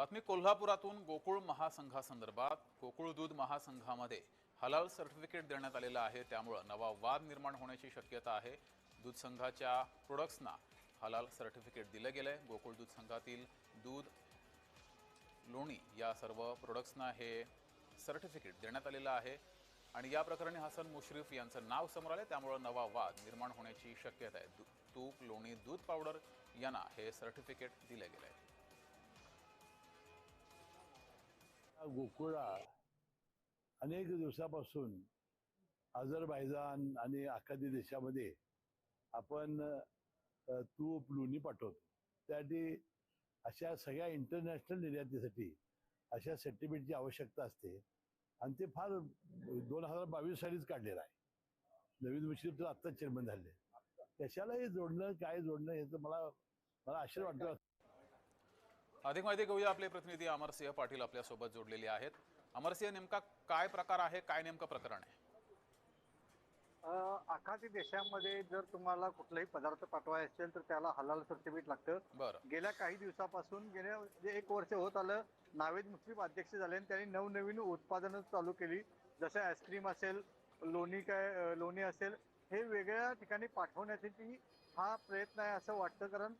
बातमी कोल्हापुरातून गोकुळ महासंघासंदर्भात गोकुळ दूध महासंघामध्ये हलाल सर्टिफिकेट देण्यात आलेलं आहे, त्यामुळे नवा वाद निर्माण होण्याची शक्यता आहे। दूध संघाच्या प्रोडक्ट्सना हलाल सर्टिफिकेट दिलं गेलंय। गोकुळ दूध संघातील दूध, लोणी या सर्व प्रोडक्ट्सना हे सर्टिफिकेट देण्यात आलेलं आहे आणि या प्रकरणी हसन मुश्रीफ यांचं नाव समोर आले, त्यामुळे नवा वाद निर्माण होण्याची शक्यता आहे। तूप, लोणी, दूध पावडर यांना हे सर्टिफिकेट दिले गेले आहे। गोकुळा अनेक दिवसापासून अझरबैजान आणि आखाती देशामध्ये आपण तूप, लोणी पाठवतो। त्यासाठी अशा सगळ्या इंटरनॅशनल निर्यातीसाठी अशा सर्टिफिकेटची आवश्यकता असते आणि ते फार 2022 सालीच काढलेलं आहे। नवीन मुश्रीफ तर आत्ताच चेअरमन झाले, कशाला हे जोडणं, काय जोडणं, हे तर मला आश्चर्य वाटतं। अधिक माहिती घेऊया, आपले प्रतिनिधी अमरसिंह पाटील आपल्या सोबत जोडलेले आहेत। अमरसिंह, नेमका काय प्रकार आहे, काय नेमकं प्रकरण आहे? आखाती देशामध्ये जर तुम्हाला कुठलाही पदार्थ पाठवायचा असेल तर त्याला हलाल सर्टिफिकेट लागतं। बरं। गेल्या काही दिवसापासून गेल्या 1 वर्ष होत आलं नावेद मुश्रीफ अध्यक्ष झाले आणि त्यांनी नवनवीन उत्पादनं चालू केली, जसे आईस्क्रीम असेल, लोणी असेल, हे वेगळ्या ठिकाणी पाठवण्यासाठी हा प्रयत्न आहे असं वाटतं। कारण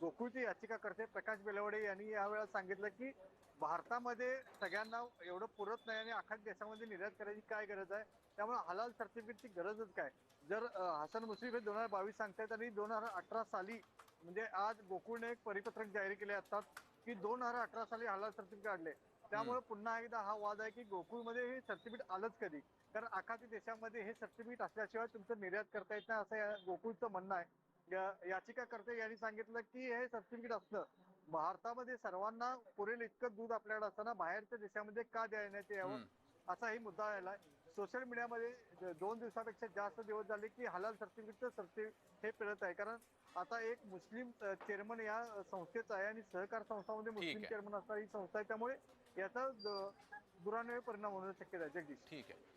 गोकुळचे याचिकाकर्ते प्रकाश बेलवडे यांनी यावेळेला सांगितलं की भारतामध्ये सगळ्यांना एवढं पुरत नाही आणि आखाती देशामध्ये निर्यात करायची काय गरज आहे, त्यामुळे हलाल सर्टिफिकेटची गरजच काय। जर हसन मुश्रीफ हे 2022 सांगतायत आणि 2018 साली म्हणजे आज गोकुळने एक परिपत्रक जाहीर केले असतात की 2018 साली हलाल सर्टिफिकेट काढले। त्यामुळे पुन्हा एकदा हा वाद आहे की गोकुळमध्ये हे सर्टिफिकेट आलंच कधी, कारण आखाती देशामध्ये हे सर्टिफिकेट असल्याशिवाय तुमचं निर्यात करता येत नाही असं गोकुळचं म्हणणं आहे। याचिकाकर्ते यांनी सांगितलं की हे सर्टिफिकेट असलं भारतामध्ये सर्वांना पुरेल इतकं दूध आपल्याकडे असताना बाहेरच्या देशामध्ये का देण्यात यावं, असाही मुद्दा आलाय। सोशल मीडियामध्ये 2 दिवसापेक्षा जास्त दिवस झाले की हलाल सर्टिफिकेट हे फिरत आहे, कारण आता एक मुस्लिम चेअरमन या संस्थेचा आहे आणि सहकार संस्थांमध्ये मुस्लिम ठीक आहे, चेअरमन असणारी ही संस्था आहे, त्यामुळे याचा दुरान्वय परिणाम होण्याची शक्यता आहे। जगदीश, ठीक आहे।